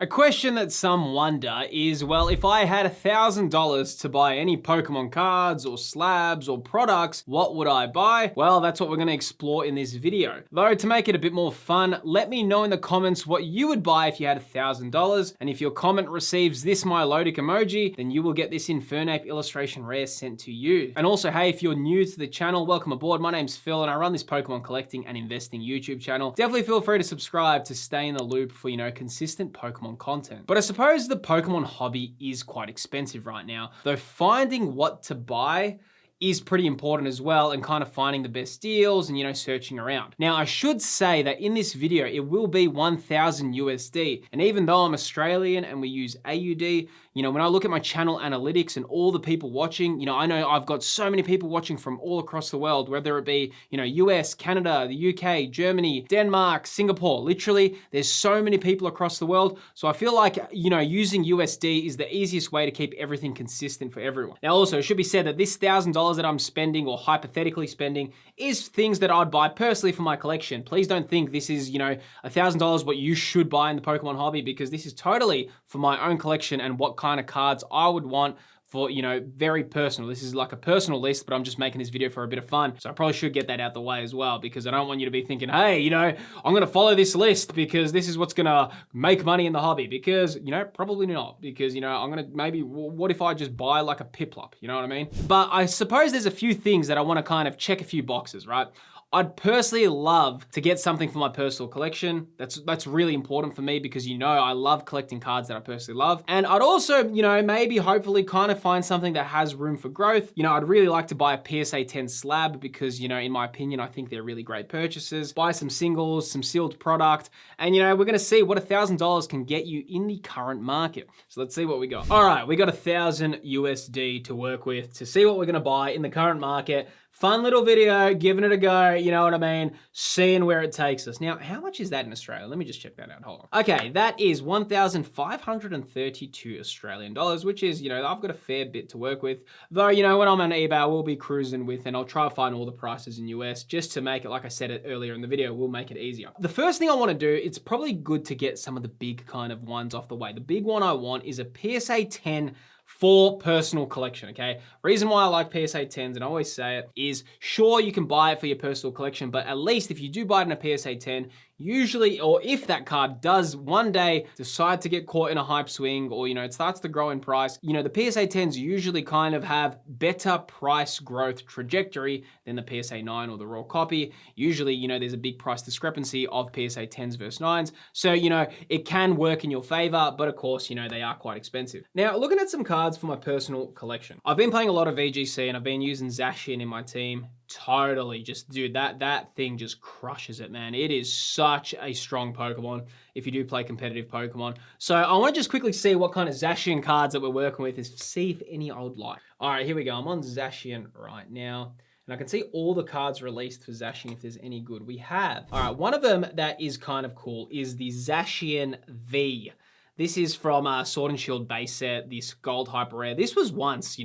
A question that some wonder is, well, if I had $1,000 to buy any Pokemon cards or slabs or products, what would I buy? Well, that's what we're gonna explore in this video. Though, to make it a bit more fun, let me know in the comments what you would buy if you had $1,000. And if your comment receives this Milotic emoji, then you will get this Infernape illustration rare sent to you. And also, hey, if you're new to the channel, welcome aboard. My name's Phil and I run this Pokemon collecting and investing YouTube channel. Definitely feel free to subscribe to stay in the loop for, consistent Pokemon content. But I suppose the Pokemon hobby is quite expensive right now, though finding what to buy is pretty important as well, and kind of finding the best deals and, searching around. Now, I should say that in this video, it will be 1,000 USD. And even though I'm Australian and we use AUD, when I look at my channel analytics and all the people watching, I know I've got so many people watching from all across the world, whether it be, US, Canada, the UK, Germany, Denmark, Singapore, literally, there's so many people across the world. So I feel like, using USD is the easiest way to keep everything consistent for everyone. Now, also, it should be said that this $1,000 that I'm spending or hypothetically spending is things that I'd buy personally for my collection. Please don't think this is, $1,000 what you should buy in the Pokemon hobby, because this is totally for my own collection and what kind of cards I would want for, very personal. This is like a personal list, but I'm just making this video for a bit of fun. So I probably should get that out the way as well, because I don't want you to be thinking, hey, I'm gonna follow this list because this is what's gonna make money in the hobby, because, probably not, because, I'm gonna maybe, what if I just buy like a Piplup, you know what I mean? But I suppose there's a few things that I wanna kind of check a few boxes, right? I'd personally love to get something for my personal collection. That's really important for me because, I love collecting cards that I personally love. And I'd also, maybe hopefully kind of find something that has room for growth. I'd really like to buy a PSA 10 slab because, in my opinion, I think they're really great purchases. Buy some singles, some sealed product, and, we're gonna see what $1,000 can get you in the current market. So let's see what we got. All right, we got 1,000 USD to work with to see what we're gonna buy in the current market. Fun little video, giving it a go, you know what I mean? Seeing where it takes us. Now, how much is that in Australia? Let me just check that out, hold on. Okay, that is 1,532 Australian dollars, which is, I've got a fair bit to work with. Though, when I'm on eBay, I will be cruising with, and I'll try to find all the prices in US just to make it, like I said it earlier in the video, we'll make it easier. The first thing I wanna do, it's probably good to get some of the big kind of ones off the way. The big one I want is a PSA 10 for personal collection, okay? Reason why I like PSA 10s, and I always say it, is sure, you can buy it for your personal collection, but at least if you do buy it in a PSA 10, usually, or if that card does one day decide to get caught in a hype swing, or, it starts to grow in price, the PSA 10s usually kind of have better price growth trajectory than the PSA 9 or the raw copy. Usually, there's a big price discrepancy of PSA 10s versus 9s. So, it can work in your favor, but of course, they are quite expensive. Now, looking at some cards for my personal collection. I've been playing a lot of VGC and I've been using Zacian in my team. Totally just, dude, that thing just crushes it, man. It is such a strong Pokemon if you do play competitive Pokemon. So I want to just quickly see what kind of Zacian cards that we're working with, is see if any I would like. All right, here we go. I'm on Zacian right now. And I can see all the cards released for Zacian if there's any good. We have, all right, one of them that is kind of cool is the Zacian V. This is from Sword and Shield base set, this gold hyper rare. This was once,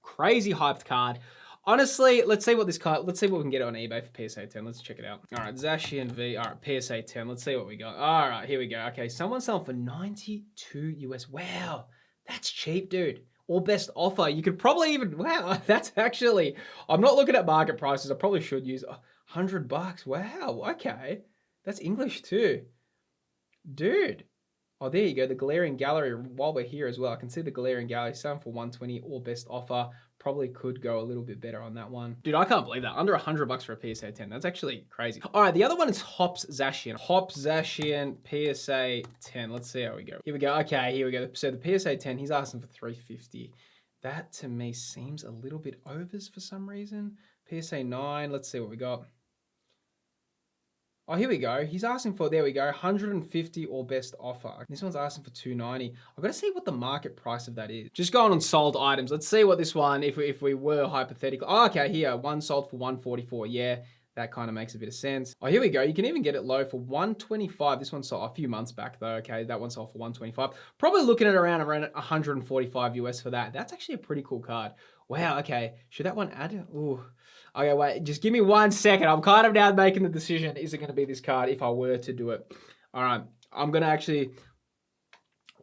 crazy hyped card. Honestly, let's see what we can get on eBay for PSA 10. Let's check it out. All right, Zacian V, all right, PSA 10. Let's see what we got. All right, here we go. Okay, someone's selling for 92 US. Wow, that's cheap, dude. Or best offer. You could probably even, wow, that's actually, I'm not looking at market prices. I probably should use $100. Wow, okay. That's English too. Dude. Oh, there you go, the Galarian Gallery, while we're here as well. I can see the Galarian Gallery selling for 120 or best offer. Probably could go a little bit better on that one. Dude, I can't believe that. Under $100 for a PSA 10. That's actually crazy. All right, the other one is Hops Zacian. Hops Zacian PSA 10. Let's see how we go. Here we go. Okay, here we go. So the PSA 10, he's asking for 350. That to me seems a little bit overs for some reason. PSA 9, let's see what we got. Oh, here we go. He's asking for, there we go, 150 or best offer. This one's asking for 290. I've got to see what the market price of that is. Just going on sold items. Let's see what this one, if we were hypothetical. Oh, okay, here, one sold for 144. Yeah, that kind of makes a bit of sense. Oh, here we go. You can even get it low for 125. This one sold a few months back though. Okay, that one sold for 125. Probably looking at around 145 US for that. That's actually a pretty cool card. Wow, okay. Should that one add? Ooh. Okay, wait, just give me 1 second. I'm kind of now making the decision. Is it going to be this card if I were to do it? All right, I'm going to actually,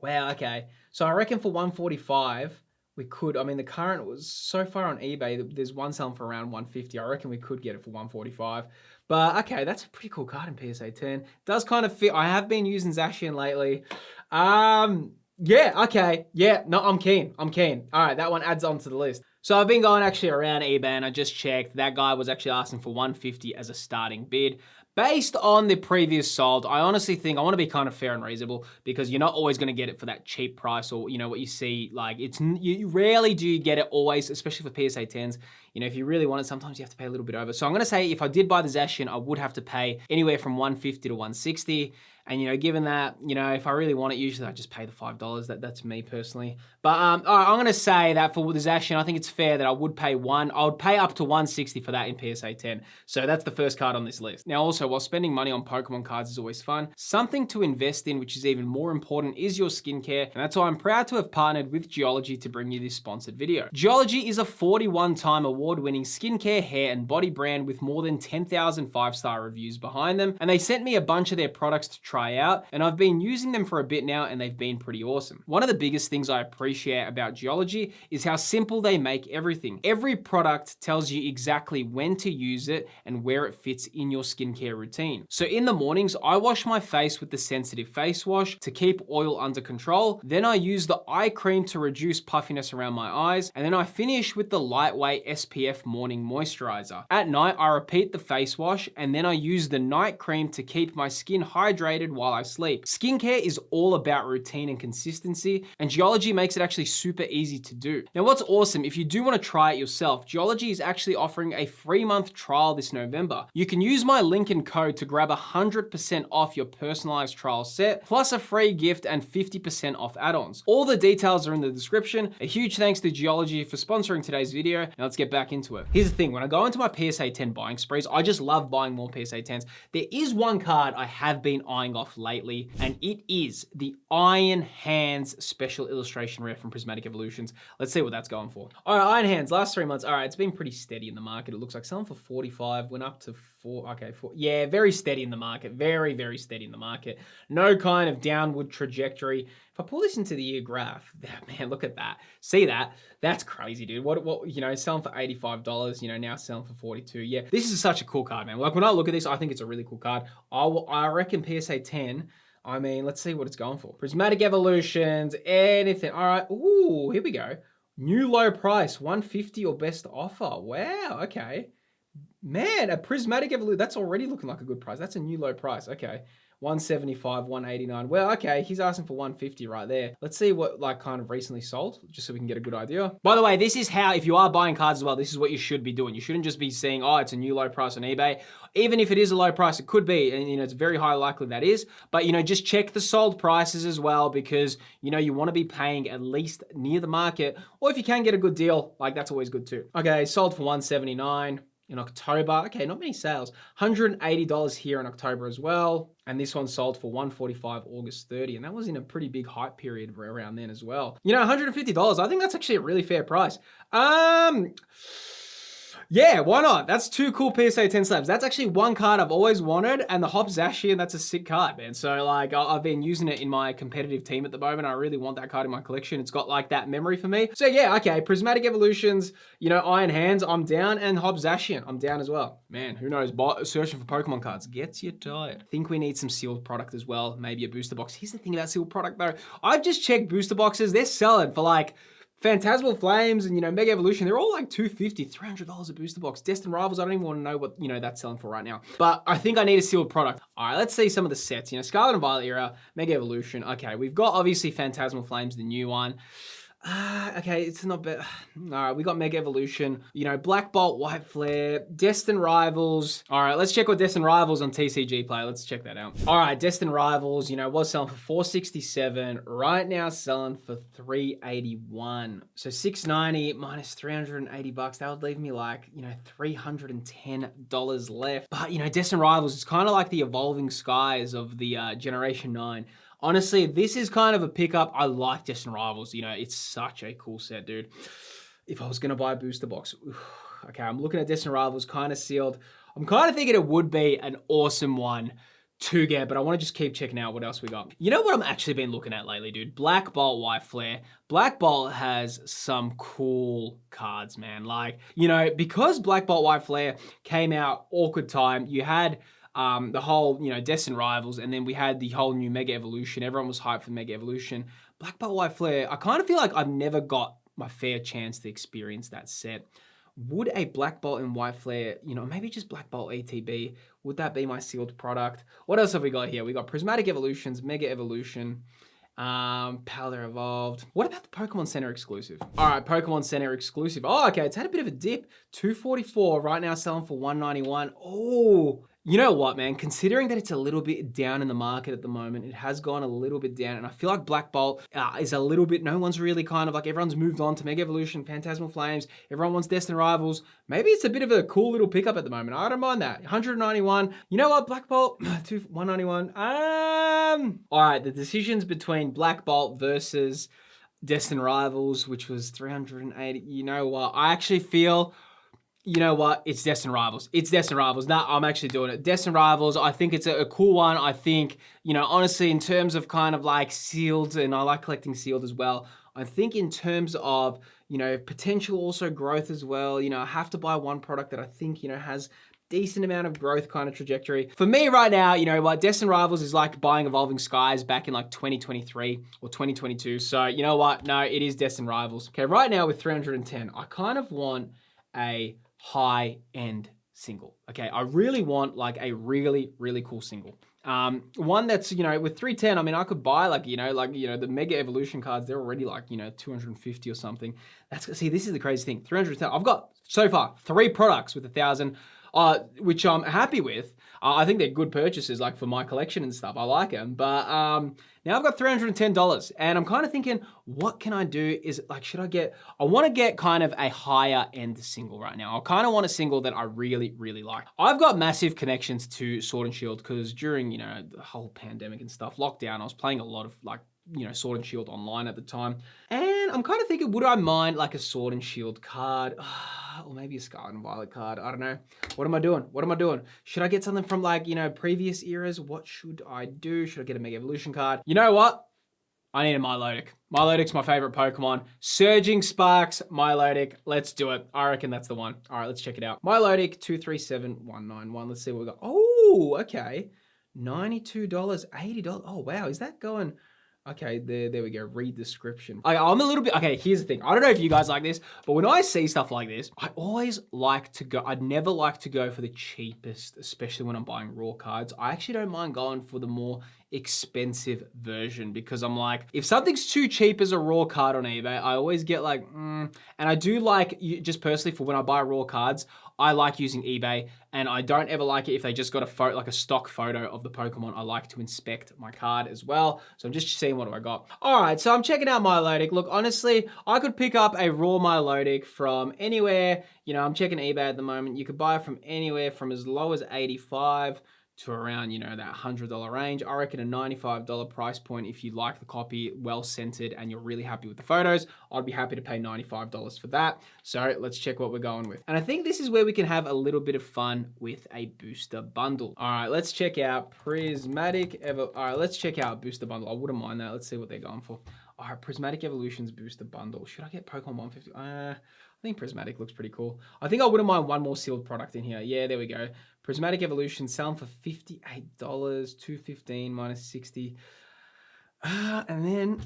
Wow, okay. So I reckon for 145, we could, I mean, the current was so far on eBay, there's one selling for around 150. I reckon we could get it for 145. But okay, that's a pretty cool card in PSA 10. Does kind of fit. I have been using Zacian lately. Yeah, okay. Yeah, no, I'm keen. I'm keen. All right, that one adds on to the list. So I've been going actually around eBay and I just checked. That guy was actually asking for 150 as a starting bid. Based on the previous sold, I honestly think I want to be kind of fair and reasonable because you're not always going to get it for that cheap price or, you know, what you see, like you rarely do you get it always, especially for PSA 10s. You know, if you really want it, sometimes you have to pay a little bit over. So I'm going to say if I did buy the Zacian, I would have to pay anywhere from 150 to 160. And, you know, given that, you know, if I really want it, usually I just pay the $5. That's me personally. But all right, I'm going to say that for the Zacian, I think it's fair that I would pay up to 160 for that in PSA 10. So that's the first card on this list. Now, also, while spending money on Pokemon cards is always fun, something to invest in, which is even more important, is your skincare. And that's why I'm proud to have partnered with Geology to bring you this sponsored video. Geology is a 41-time award-winning skincare, hair, and body brand with more than 10,000 5-star reviews behind them. And they sent me a bunch of their products to try out, and I've been using them for a bit now, and they've been pretty awesome. One of the biggest things I appreciate about Geology is how simple they make everything. Every product tells you exactly when to use it and where it fits in your skincare routine. So in the mornings, I wash my face with the sensitive face wash to keep oil under control. Then I use the eye cream to reduce puffiness around my eyes. And then I finish with the lightweight SPF morning moisturizer. At night, I repeat the face wash and then I use the night cream to keep my skin hydrated while I sleep. Skincare is all about routine and consistency, and Geology makes it actually super easy to do. Now, what's awesome, if you do want to try it yourself, Geology is actually offering a 3-month trial this November. You can use my link and code to grab 100% off your personalized trial set, plus a free gift and 50% off add-ons. All the details are in the description. A huge thanks to Geology for sponsoring today's video. Now let's get back into it. Here's the thing, when I go into my PSA 10 buying sprees, I just love buying more PSA 10s. There is one card I have been eyeing off lately, and it is the Iron Hands Special Illustration Rare from Prismatic Evolutions. Let's see what that's going for. All right, Iron Hands, last 3 months. All right, it's been pretty steady in the market. It looks like selling for 45, went up to 4, okay, 4. Yeah, very steady in the market. Very, very steady in the market. No kind of downward trajectory. If I pull this into the year graph, man, look at that. See that? That's crazy, dude. What, you know, selling for $85, you know, now selling for 42. Yeah, this is such a cool card, man. Like when I look at this, I think it's a really cool card. I reckon PSA 10, I mean, let's see what it's going for. Prismatic Evolutions, anything. All right, ooh, here we go. New low price, 150 or best offer. Wow, okay. Man, a Prismatic Evolution, that's already looking like a good price. That's a new low price, okay. 175, 189. Well, okay, he's asking for 150 right there. Let's see what like kind of recently sold, just so we can get a good idea. By the way, this is how, if you are buying cards as well, this is what you should be doing. You shouldn't just be saying, oh, it's a new low price on eBay. Even if it is a low price, it could be, and you know, it's very high likely that is, but you know, just check the sold prices as well, because you know, you want to be paying at least near the market, or if you can get a good deal, like that's always good too. Okay, sold for 179. In October, okay, not many sales. $180 here in October as well. And this one sold for $145 August 30. And that was in a pretty big hype period around then as well. You know, $150, I think that's actually a really fair price. Yeah, why not? That's 2 cool PSA 10 slabs. That's actually one card I've always wanted, and the Hop Zacian, that's a sick card, man. So like, I've been using it in my competitive team at the moment. I really want that card in my collection. It's got like that memory for me. So yeah, okay, Prismatic Evolutions, you know, Iron Hands, I'm down, and Hop Zacian, I'm down as well. Man, who knows, searching for Pokemon cards gets you tired. I think we need some sealed product as well, maybe a booster box. Here's the thing about sealed product though. I've just checked booster boxes, they're selling for like, Phantasmal Flames and, you know, Mega Evolution, they're all like $250, $300 a booster box. Destined Rivals, I don't even want to know what, you know, that's selling for right now. But I think I need a sealed product. All right, let's see some of the sets. You know, Scarlet and Violet era, Mega Evolution. Okay, we've got obviously Phantasmal Flames, the new one. Okay, it's not bad. All right, we got Mega Evolution, you know, Black Bolt, White Flare, Destined Rivals. All right, let's check what Destined Rivals on TCG Play. Let's check that out. All right, Destined Rivals, you know, was selling for $467. Right now selling for $381. So $690 minus $380. That would leave me like, you know, $310 left. But, you know, Destined Rivals is kind of like the Evolving Skies of the Generation 9. Honestly, this is kind of a pickup. I like Destined Rivals. You know, it's such a cool set, dude. If I was going to buy a booster box, okay, I'm looking at Destined Rivals, kind of sealed. I'm kind of thinking it would be an awesome one to get, but I want to just keep checking out what else we got. You know what I'm actually been looking at lately, dude? Black Bolt White Flare. Black Bolt has some cool cards, man. Like, you know, because Black Bolt White Flare came out awkward time, you had the whole, you know, Destined Rivals, and then we had the whole new Mega Evolution. Everyone was hyped for Mega Evolution. Black Bolt White Flare, I kind of feel like I've never got my fair chance to experience that set. Would a Black Bolt and White Flare, you know, maybe just Black Bolt ETB, would that be my sealed product? What else have we got here? We got Prismatic Evolutions, Mega Evolution, Powder Evolved. What about the Pokemon Center exclusive? All right, Pokemon Center exclusive. Oh, okay, it's had a bit of a dip. 244 right now, selling for 191. Oh, you know what, man? Considering that it's a little bit down in the market at the moment, it has gone a little bit down, and I feel like Black Bolt is a little bit, no one's really kind of like, everyone's moved on to Mega Evolution, Phantasmal Flames, everyone wants Destined Rivals. Maybe it's a bit of a cool little pickup at the moment. I don't mind that. 191. You know what, Black Bolt, 191. All right, the decisions between Black Bolt versus Destined Rivals, which was 380. You know what? I actually feel, you know what? It's Destined Rivals. It's Destined Rivals. Nah, I'm actually doing it. Destined Rivals, I think it's a cool one. I think, you know, honestly, in terms of kind of like sealed, and I like collecting sealed as well, I think in terms of, you know, potential also growth as well, you know, I have to buy one product that I think, you know, has decent amount of growth kind of trajectory. For me right now, you know what, Destined Rivals is like buying Evolving Skies back in like 2023 or 2022. So you know what? No, it is Destined Rivals. Okay, right now with 310, I kind of want a high-end single. Okay, I really want like a really, really cool single. One that's, you know, with 310, I mean, I could buy like, you know, the Mega Evolution cards, they're already like, you know, 250 or something. See, this is the crazy thing. 310, I've got so far 3 products with 1,000, which I'm happy with. I think they're good purchases, like for my collection and stuff. I like them, but now I've got $310, and I'm kind of thinking, what can I do? Is it like, I want to get kind of a higher end single right now. I kind of want a single that I really, really like. I've got massive connections to Sword and Shield because during, you know, the whole pandemic and stuff, lockdown, I was playing a lot of like, you know, Sword and Shield online at the time. And I'm kind of thinking, would I mind like a Sword and Shield card? Or maybe a Scarlet and Violet card. I don't know. What am I doing? What am I doing? Should I get something from like, you know, previous eras? What should I do? Should I get a Mega Evolution card? You know what? I need a Milotic. Milotic's my favorite Pokemon. Surging Sparks, Milotic. Let's do it. I reckon that's the one. All right, let's check it out. Milotic 237191. Let's see what we got. Oh, okay. $92, $80. Oh, wow. Is that going... Okay, there we go. Read description. I'm a little bit, okay, here's the thing. I don't know if you guys like this, but when I see stuff like this, I always like to go, I'd never like to go for the cheapest, especially when I'm buying raw cards. I actually don't mind going for the more expensive version because I'm like, if something's too cheap as a raw card on eBay, I always get like, and I do like, just personally for when I buy raw cards, I like using eBay, and I don't ever like it if they just got a photo, like a stock photo of the Pokemon. I like to inspect my card as well. So I'm just seeing what do I got. All right, so I'm checking out Milotic. Look, honestly, I could pick up a raw Milotic from anywhere. You know, I'm checking eBay at the moment. You could buy it from anywhere from as low as 85 to around, you know, that $100 range. I reckon a $95 price point if you like the copy, well scented, and you're really happy with the photos, I'd be happy to pay $95 for that. So let's check what we're going with. And I think this is where we can have a little bit of fun with a booster bundle. All right, let's check out All right, let's check out booster bundle. I wouldn't mind that. Let's see what they're going for. All right, Prismatic Evolutions booster bundle. Should I get Pokemon 150? I think Prismatic looks pretty cool. I think I wouldn't mind one more sealed product in here. Yeah, there we go. Prismatic Evolution selling for $58, $215 minus 60. And then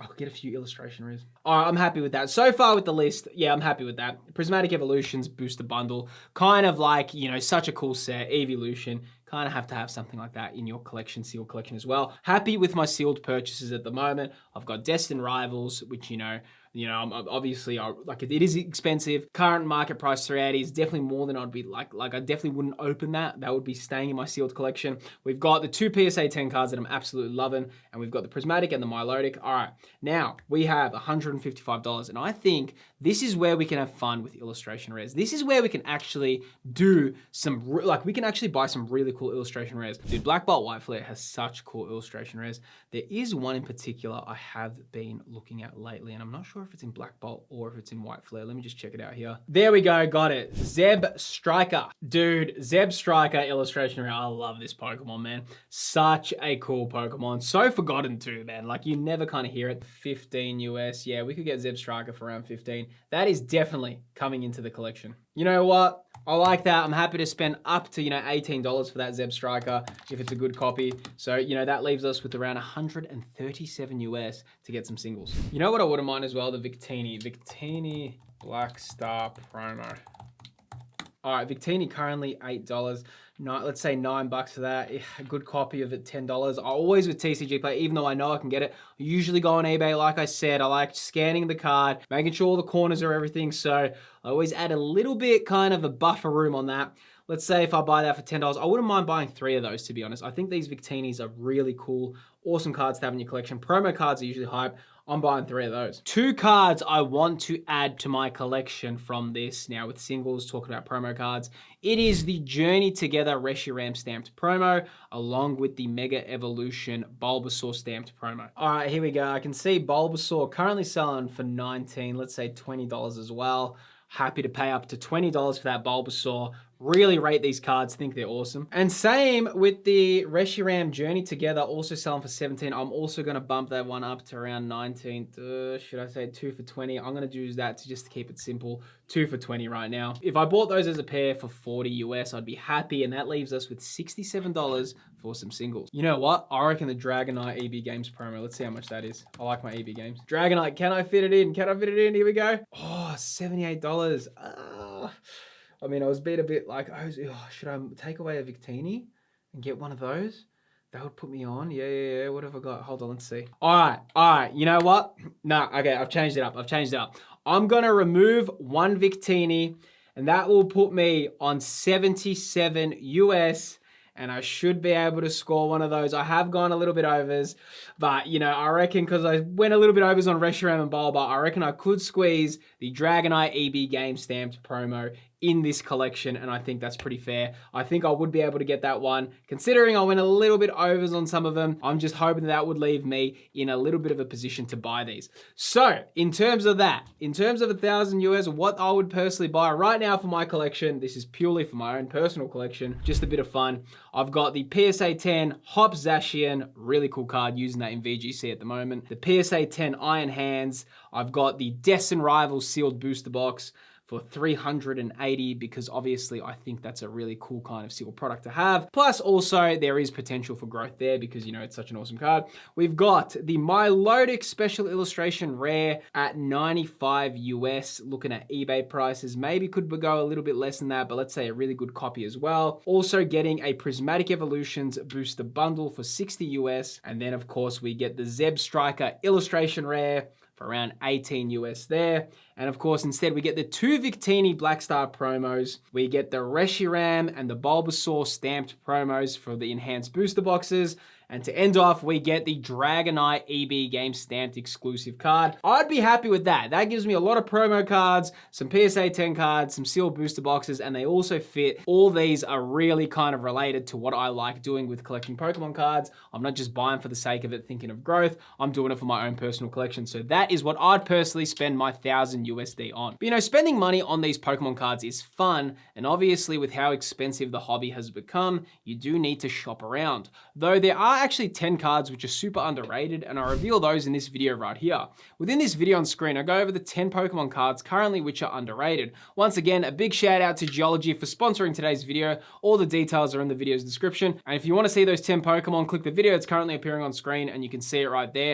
I'll get a few illustration rares. All right, I'm happy with that. So far with the list, yeah, I'm happy with that. Prismatic Evolutions booster bundle, kind of like, you know, such a cool set. Evolution, kind of have to have something like that in your collection, sealed collection as well. Happy with my sealed purchases at the moment. I've got Destined Rivals, which, you know, I'm obviously, like it is expensive. Current market price 380 is definitely more than I'd be like I definitely wouldn't open that. That would be staying in my sealed collection. We've got the 2 PSA 10 cards that I'm absolutely loving, and we've got the Prismatic and the Milotic. All right, now we have $155, and I think this is where we can have fun with illustration rares. This is where we can actually do some, we can actually buy some really cool illustration rares. Dude, Black Bolt White Flare has such cool illustration rares. There is one in particular I have been looking at lately, and I'm not sure sure if it's in Black Bolt or if it's in White Flare. Let me just check it out here. There we go, got it. Zeb Striker. Dude, Zeb Striker illustration. I love this Pokemon, man. Such a cool Pokemon. So forgotten too, man. Like you never kind of hear it. 15 US. Yeah, we could get Zeb Striker for around 15. That is definitely coming into the collection. You know what? I like that. I'm happy to spend up to, $18 for that Zeb Striker if it's a good copy. So, that leaves us with around 137 US to get some singles. You know what I wouldn't mind as well? The Victini Black Star promo. All right, Victini currently $8. Let's say $9 for that. A good copy of it, $10. I always with TCG Play, even though I know I can get it, I usually go on eBay. Like I said, I like scanning the card, making sure all the corners are everything. So I always add a little bit kind of a buffer room on that. Let's say if I buy that for $10, I wouldn't mind buying 3 of those, to be honest. I think these Victinis are really cool, awesome cards to have in your collection. Promo cards are usually hype. I'm buying 3 of those. 2 cards I want to add to my collection from this. Now with singles, talking about promo cards, it is the Journey Together Reshiram stamped promo, along with the Mega Evolution Bulbasaur stamped promo. All right, here we go. I can see Bulbasaur currently selling for $19, let's say $20 as well. Happy to pay up to $20 for that Bulbasaur. Really rate these cards, think they're awesome. And same with the Reshiram Journey Together, also selling for 17. I'm also gonna bump that one up to around 19. Should I say 2 for 20? I'm gonna use that just to keep it simple. 2 for 20 right now. If I bought those as a pair for 40 US, I'd be happy, and that leaves us with $67 for some singles. You know what? I reckon the Dragonite EB Games promo, let's see how much that is. I like my EB Games. Dragonite, can I fit it in? Can I fit it in? Here we go. Oh, $78. I mean, I was being a bit like, should I take away a Victini and get one of those? That would put me on. Yeah. What have I got? Hold on, let's see. All right. You know what? Okay, I've changed it up. I'm going to remove one Victini, and that will put me on 77 US, and I should be able to score one of those. I have gone a little bit overs, but, I reckon because I went a little bit overs on Reshiram and Bulba, I reckon I could squeeze the Dragonite EB Game Stamped promo in this collection, and I think that's pretty fair. I think I would be able to get that one. Considering I went a little bit overs on some of them, I'm just hoping that would leave me in a little bit of a position to buy these. So, in terms of 1,000 US, what I would personally buy right now for my collection, this is purely for my own personal collection, just a bit of fun. I've got the PSA 10 Hop Zacian, really cool card, using that in VGC at the moment. The PSA 10 Iron Hands. I've got the Destin Rivals sealed booster box for $380, because obviously I think that's a really cool kind of sealed product to have. Plus also there is potential for growth there because it's such an awesome card. We've got the Milotic Special Illustration Rare at 95 US, looking at eBay prices. Maybe could go a little bit less than that, but let's say a really good copy as well. Also getting a Prismatic Evolutions booster bundle for 60 US. And then of course we get the Zeb Striker Illustration Rare for around 18 US there. And of course, instead we get the 2 Victini Black Star promos. We get the Reshiram and the Bulbasaur stamped promos for the enhanced booster boxes. And to end off, we get the Dragonite EB Game stamped exclusive card. I'd be happy with that. That gives me a lot of promo cards, some PSA 10 cards, some sealed booster boxes, and they also fit. All these are really kind of related to what I like doing with collecting Pokemon cards. I'm not just buying for the sake of it, thinking of growth. I'm doing it for my own personal collection. So that is what I'd personally spend my 1,000 USD on. But spending money on these Pokemon cards is fun, and obviously with how expensive the hobby has become, you do need to shop around. Though there are actually 10 cards which are super underrated, and I reveal those in this video right here. Within this video on screen, I go over the 10 Pokemon cards currently which are underrated. Once again, a big shout out to Geology for sponsoring today's video. All the details are in the video's description. And if you want to see those 10 Pokemon, click the video. It's currently appearing on screen and you can see it right there.